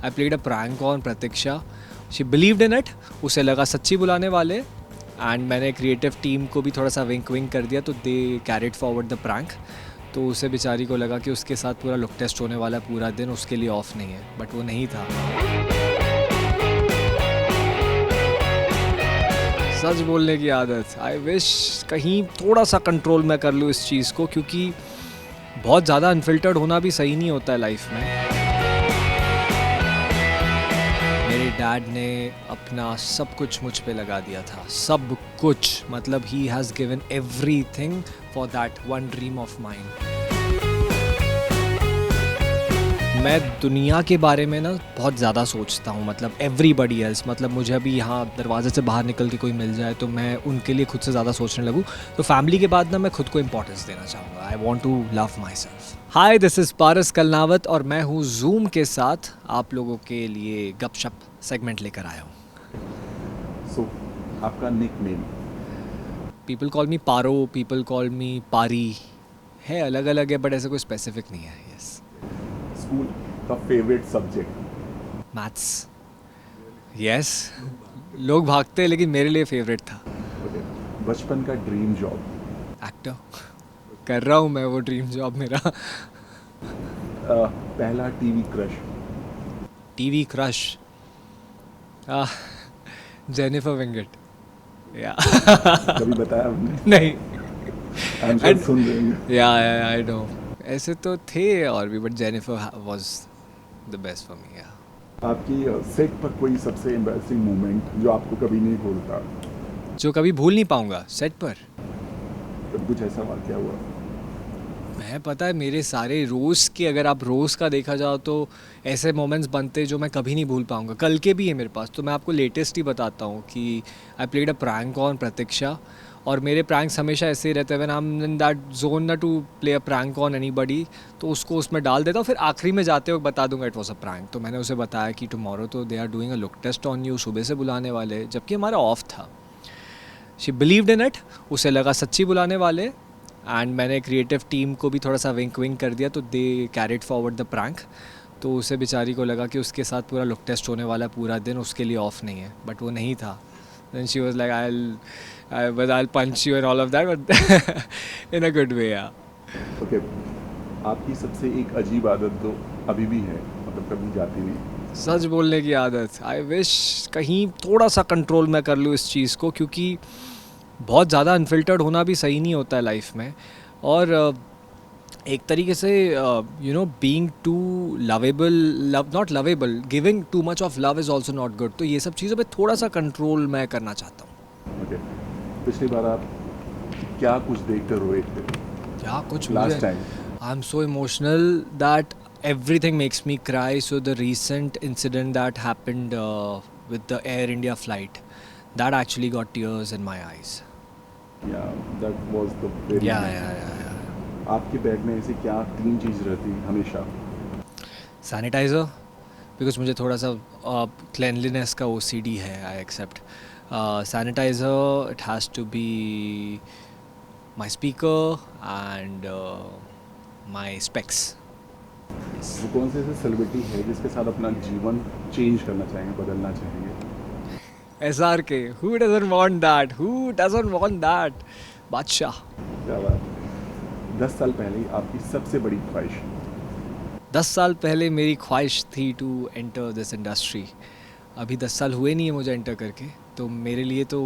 I played a prank on Pratiksha. She believed in it. उसे लगा सच्ची बुलाने वाले, एंड मैंने क्रिएटिव टीम को भी थोड़ा सा विंक विंक कर दिया, तो दे कैरिड फॉरवर्ड द प्रैंक. तो उसे बेचारी को लगा कि उसके साथ पूरा लुक टेस्ट होने वाला है पूरा दिन, उसके लिए ऑफ नहीं है, बट वो नहीं था. सच बोलने की आदत. आई विश कहीं थोड़ा सा कंट्रोल मैं कर लूँ इस चीज़ को, क्योंकि बहुत ज़्यादा अनफिल्टर्ड होना भी सही नहीं होता है लाइफ में. मेरे डैड ने अपना सब कुछ मुझ पे लगा दिया था. सब कुछ मतलब he has given everything for that one dream of mind. मैं दुनिया के बारे में ना बहुत ज़्यादा सोचता हूँ, मतलब एवरीबडी एल्स. मतलब मुझे अभी यहाँ दरवाजे से बाहर निकल के कोई मिल जाए तो मैं उनके लिए खुद से ज़्यादा सोचने लगूँ. तो फैमिली के बाद ना मैं खुद को इम्पोर्टेंस देना चाहूँगा. I want to love myself. Hi, this is Paras Kalnawat और मैं हूँ जूम के साथ आप लोगों के लिए गपशप सेगमेंट लेकर आया हूँ. सो आपका nickname? People call me Paro, people call me Pari. है अलग अलग है, बट ऐसा कोई स्पेसिफिक नहीं है. यस. स्कूल का फेवरेट सब्जेक्ट? मैथ्स. यस. लोग भागते हैं लेकिन मेरे लिए फेवरेट था. ओके. बचपन का ड्रीम जॉब? एक्टर. कर रहा हूँ मैं वो ड्रीम जॉब मेरा. पहला TV crush? TV crush Jennifer Winget. या कभी बताया हमने? नहीं. I'm sure सुन रहे हैं. या आई नो. ऐसे तो थे और भी, but Jennifer was the best for me. आपकी सेट पर कोई सबसे एम्बैरेसिंग मोमेंट जो आपको कभी नहीं भूलता? जो कभी भूल नहीं पाऊंगा सेट पर. कभी कुछ ऐसा वाकया हुआ? मैं पता है मेरे सारे रोज़ के, अगर आप रोज़ का देखा जाओ तो ऐसे मोमेंट्स बनते जो मैं कभी नहीं भूल पाऊंगा. कल के भी है मेरे पास, तो मैं आपको लेटेस्ट ही बताता हूँ कि I played a prank on Pratiksha. और मेरे प्रैंक्स हमेशा ऐसे ही रहते हैं. When I am in that zone ना to play a prank on anybody, तो उसको उसमें डाल देता हूँ. फिर आखिरी में जाते हुए बता दूंगा इट वाज अ प्रैंक. तो मैंने उसे बताया कि टुमारो तो they are doing a look test on you, सुबह से बुलाने वाले, जबकि हमारा ऑफ था. She believed in it. उसे लगा सच्ची बुलाने वाले, एंड मैंने क्रिएटिव टीम को भी थोड़ा सा विंक विंक कर दिया, तो दे कैरिड फॉरवर्ड द प्रैंक. तो उसे बेचारी को लगा कि उसके साथ पूरा लुक टेस्ट होने वाला है पूरा दिन, उसके लिए ऑफ नहीं है, बट वो नहीं था. Then she was like, I'll punch you and all of that, but in a good way, yeah. Okay. आपकी सबसे एक अजीब आदत जो अभी भी है, मतलब कभी जाती नहीं? सच बोलने की आदत. आई विश कहीं थोड़ा सा कंट्रोल मैं कर लूँ इस चीज़ को, क्योंकि बहुत ज़्यादा अनफिल्टर्ड होना भी सही नहीं होता है लाइफ में. और एक तरीके से being too lovable, not lovable, giving too much of love is also not good. तो ये सब चीज़ों पे थोड़ा सा कंट्रोल मैं करना चाहता हूँ. ओके. पिछली बार आप क्या कुछ देखकर रोए थे? क्या कुछ last time? I am so emotional that everything makes me cry. So the recent incident that happened with the Air India flight, that actually got tears in my eyes. Yeah, that was the very Yeah. आपके bag में ऐसी क्या 3 चीज़ रहती हमेशा? Sanitizer, because मुझे थोड़ा सा cleanliness का OCD है. I accept. Sanitizer, it has to be my speaker and my specs. वो कौन से ऐसे सेलिब्रिटी है जिसके साथ अपना जीवन चेंज करना चाहेंगे, बदलना चाहेंगे? SRK, who doesn't want that? Who doesn't want that? बादशाह. क्या बात. 10 साल पहले आपकी सबसे बड़ी ख्वाहिश? 10 साल पहले मेरी ख्वाहिश थी टू एंटर दिस इंडस्ट्री. अभी 10 साल हुए नहीं है मुझे एंटर करके, तो मेरे लिए तो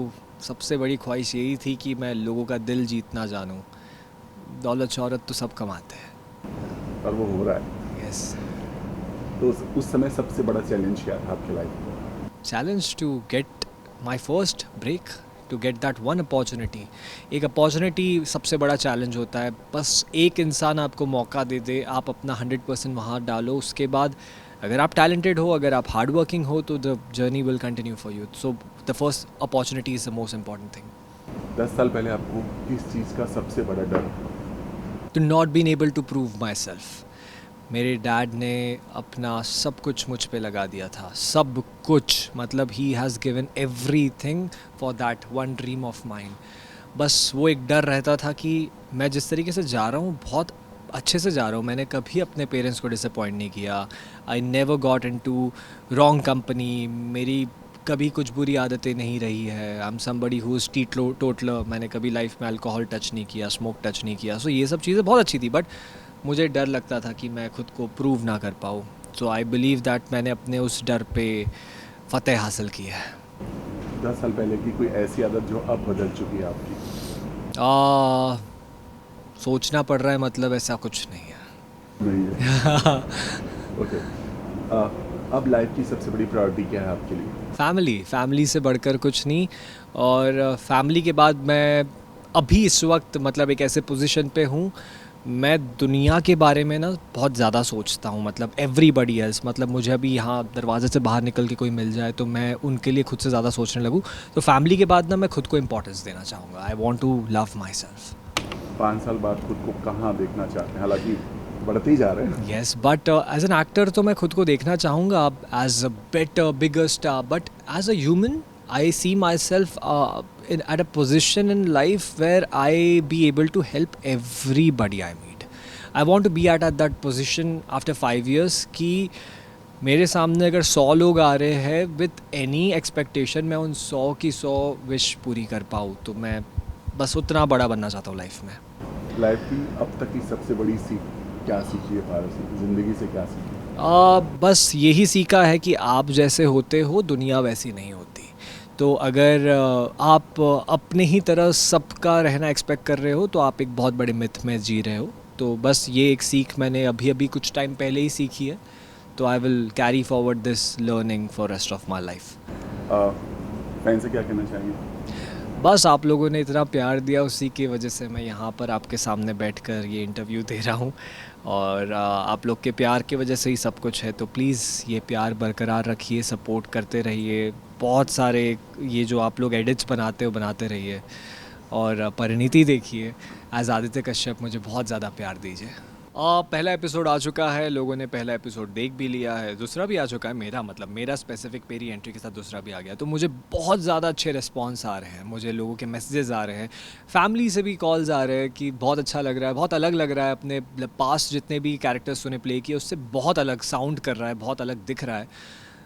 सबसे बड़ी ख्वाहिश यही थी कि मैं लोगों का दिल जीतना जानूं. दौलत शौहरत तो सब कमाते हैं. और वो हो रहा है. यस. तो उस समय सबसे बड़ा चैलेंज क्या था आपकी लाइफ में? Challenge to get my first break, to get that one opportunity. एक अपॉर्चुनिटी सबसे बड़ा चैलेंज होता है. बस एक इंसान आपको मौका दे दे, आप अपना 100% वहाँ डालो. उसके बाद अगर आप टैलेंटेड हो, अगर आप हार्ड वर्किंग हो, तो the journey will continue for you. So the first opportunity is the most important thing. 10 साल पहले आपको किस चीज़ का सबसे बड़ा डर? To not been able to prove myself. मेरे डैड ने अपना सब कुछ मुझ पे लगा दिया था. सब कुछ मतलब he has given everything for that one dream of mind. बस वो एक डर रहता था कि मैं जिस तरीके से जा रहा हूँ बहुत अच्छे से जा रहा हूँ. मैंने कभी अपने पेरेंट्स को डिसअपॉइंट नहीं किया. I never got into wrong company, मेरी कभी कुछ बुरी आदतें नहीं रही है। I am somebody who is toddler, मैंने कभी लाइफ में अल्कोहल टच नहीं किया, स्मोक टच नहीं किया। सो ये सब चीज़ें बहुत अच्छी थी, बट मुझे डर लगता था कि मैं खुद को प्रूव ना कर पाऊँ। सो आई बिलीव दैट मैंने अपने उस डर पे फतेह हासिल की है। 10 साल पहले की कोई ऐसी आदत जो अब बदल चुकी है आपकी? सोचना पड़ रहा है, मतलब ऐसा कुछ नहीं है। नहीं है। ओके। अब लाइफ की सबसे बड़ी प्रायोरिटी क्या है आपके लिए? फैमिली से बढ़कर कुछ नहीं। और फैमिली के बाद मैं अभी इस वक्त मतलब एक ऐसे पोजीशन पे हूँ, मैं दुनिया के बारे में ना बहुत ज़्यादा सोचता हूँ, मतलब एवरीबडी एल्स, मतलब मुझे अभी यहाँ दरवाजे से बाहर निकल के कोई मिल जाए तो मैं उनके लिए खुद से ज़्यादा सोचने लगूँ। तो फैमिली के बाद ना मैं खुद को इम्पोर्टेंस देना चाहूँगा। I want to love myself. 5 साल बाद खुद को कहाँ देखना चाहते हैं? हालांकि बढ़ते ही जा रहे हैं। Yes, but as an actor तो मैं खुद को देखना चाहूँगा as a better bigger star, but as a human I see myself at a position in life where I be able to help everybody I meet. I want to be at that position after 5 years कि मेरे सामने अगर 100 लोग आ रहे हैं with any expectation, मैं उन 100 की 100 विश पूरी कर पाऊँ। तो मैं बस उतना बड़ा बनना चाहता हूँ लाइफ में। लाइफ की अब तक की सबसे बड़ी सीख क्या सीखी है फारस ने? ज़िंदगी से क्या सीखी? बस यही सीखा है कि आप जैसे होते हो दुनिया वैसी नहीं होती। तो अगर आप अपने ही तरह सबका रहना एक्सपेक्ट कर रहे हो तो आप एक बहुत बड़े मिथ में जी रहे हो। तो बस ये एक सीख मैंने अभी कुछ टाइम पहले ही सीखी है। तो I will carry forward this learning for rest of my life. Fan से क्या कहना चाहेंगे? बस आप लोगों ने इतना प्यार दिया, उसी की वजह से मैं यहाँ पर आपके सामने बैठकर ये इंटरव्यू दे रहा हूँ। और आप लोग के प्यार की वजह से ही सब कुछ है। तो प्लीज़ ये प्यार बरकरार रखिए, सपोर्ट करते रहिए। बहुत सारे ये जो आप लोग एडिट्स बनाते हो बनाते रहिए। और परिणीति देखिए एज आदित्य कश्यप, मुझे बहुत ज़्यादा प्यार दीजिए। पहला एपिसोड आ चुका है, लोगों ने पहला एपिसोड देख भी लिया है, दूसरा भी आ चुका है। मेरा स्पेसिफिक मेरी एंट्री के साथ दूसरा भी आ गया। तो मुझे बहुत ज़्यादा अच्छे रिस्पॉन्स आ रहे हैं, मुझे लोगों के मैसेजेस आ रहे हैं, फैमिली से भी कॉल्स आ रहे हैं कि बहुत अच्छा लग रहा है, बहुत अलग लग रहा है। अपने पास्ट जितने भी कैरेक्टर्स तूने प्ले किए उससे बहुत अलग साउंड कर रहा है, बहुत अलग दिख रहा है।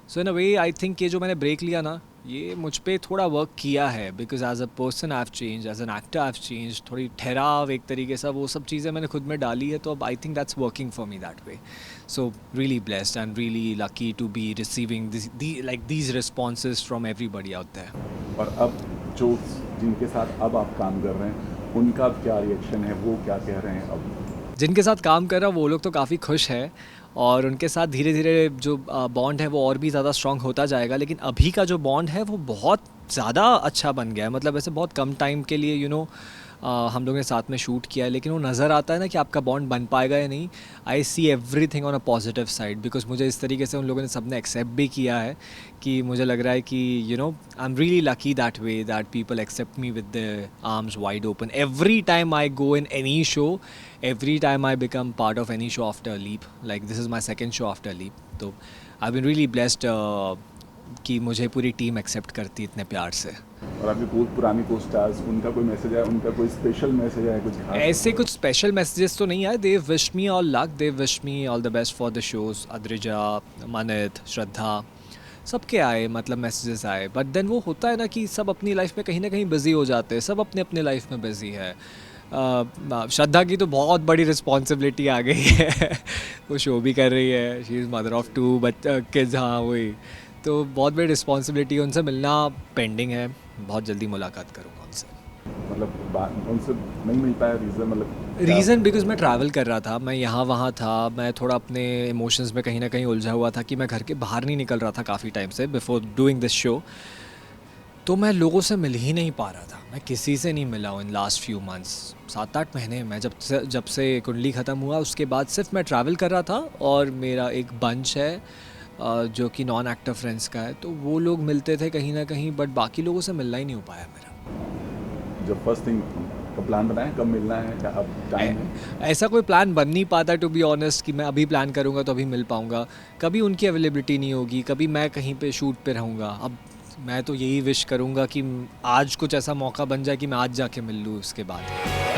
सो इन अ वे आई थिंक ये जो मैंने ब्रेक लिया ना, ये मुझ पे थोड़ा वर्क किया है। Because as a person I have change, as an actor I have change. थोड़ी ठहराव एक तरीके से, वो सब चीज़ें मैंने खुद में डाली है। तो अब I think that's working for me that way. So really blessed and really lucky to be receiving these responses from everybody out there. और अब जो जिनके साथ अब आप काम कर रहे हैं उनका क्या रिएक्शन है, वो क्या कह रहे हैं? अब जिनके साथ काम कर रहा हूँ वो लोग तो काफ़ी खुश हैं, और उनके साथ धीरे धीरे जो बॉन्ड है वो और भी ज़्यादा स्ट्रॉन्ग होता जाएगा। लेकिन अभी का जो बॉन्ड है वो बहुत ज़्यादा अच्छा बन गया है। मतलब ऐसे बहुत कम टाइम के लिए हम लोगों ने साथ में शूट किया है, लेकिन वो नज़र आता है ना कि आपका बॉन्ड बन पाएगा या नहीं। I see everything on a positive side, because मुझे इस तरीके से उन लोगों ने सबने एक्सेप्ट भी किया है कि मुझे लग रहा है कि I am really lucky that way that people accept me with the arms wide open every time I go in any show, every time I become part of any show after Leap. Like this is my second show after Leap. तो I've been really blessed कि मुझे पूरी team accept करती इतने प्यार से। और आपके पुराने को स्टार्स, उनका कोई मैसेज है, उनका कोई स्पेशल मैसेज है कुछ खास? ऐसे कुछ स्पेशल मैसेजेस तो नहीं आए। They wish me all luck, they wish me all the best for the shows. Adrija, Manit, Shraddha, सबके आए, मतलब मैसेजेस आए। बट देन वो होता है ना कि सब अपनी लाइफ में कहीं ना कहीं बिजी हो जाते हैं, सब अपने अपने लाइफ में बिजी है। श्रद्धा की तो बहुत बड़ी रिस्पॉन्सिबिलिटी आ गई है वो शो भी कर रही है, she is mother of 2 kids. हाँ वही, तो बहुत बड़ी रिस्पॉन्सिबिलिटी, उनसे मिलना पेंडिंग है। बहुत जल्दी मुलाकात करूँगा उनसे। मतलब उनसे नहीं मिल पाया, रीज़न बिकॉज मैं ट्रैवल कर रहा था, मैं यहाँ वहाँ था, मैं थोड़ा अपने इमोशंस में कहीं ना कहीं उलझा हुआ था कि मैं घर के बाहर नहीं निकल रहा था काफ़ी टाइम से बिफोर डूइंग दिस शो। तो मैं लोगों से मिल ही नहीं पा रहा था, मैं किसी से नहीं मिला हूँ इन लास्ट फ्यू मंथ्स। 7-8 महीने मैं जब से कुंडली ख़त्म हुआ उसके बाद सिर्फ मैं ट्रैवल कर रहा था। और मेरा एक बंच है जो कि नॉन एक्टर फ्रेंड्स का है, तो वो लोग मिलते थे कहीं ना कहीं, बट बाकी लोगों से मिलना ही नहीं हो पाया मेरा। जब फर्स्ट थिंग का प्लान बनाया कब मिलना है, क्या अब टाइम है? ऐसा कोई प्लान बन नहीं पाता टू बी ऑनेस्ट कि मैं अभी प्लान करूँगा तो अभी मिल पाऊँगा। कभी उनकी अवेलेबिलिटी नहीं होगी, कभी मैं कहीं पे शूट पे रहूँगा। अब मैं तो यही विश करूँगा कि आज कुछ ऐसा मौका बन जाए कि मैं आज जाके मिल लूँ उसके बाद।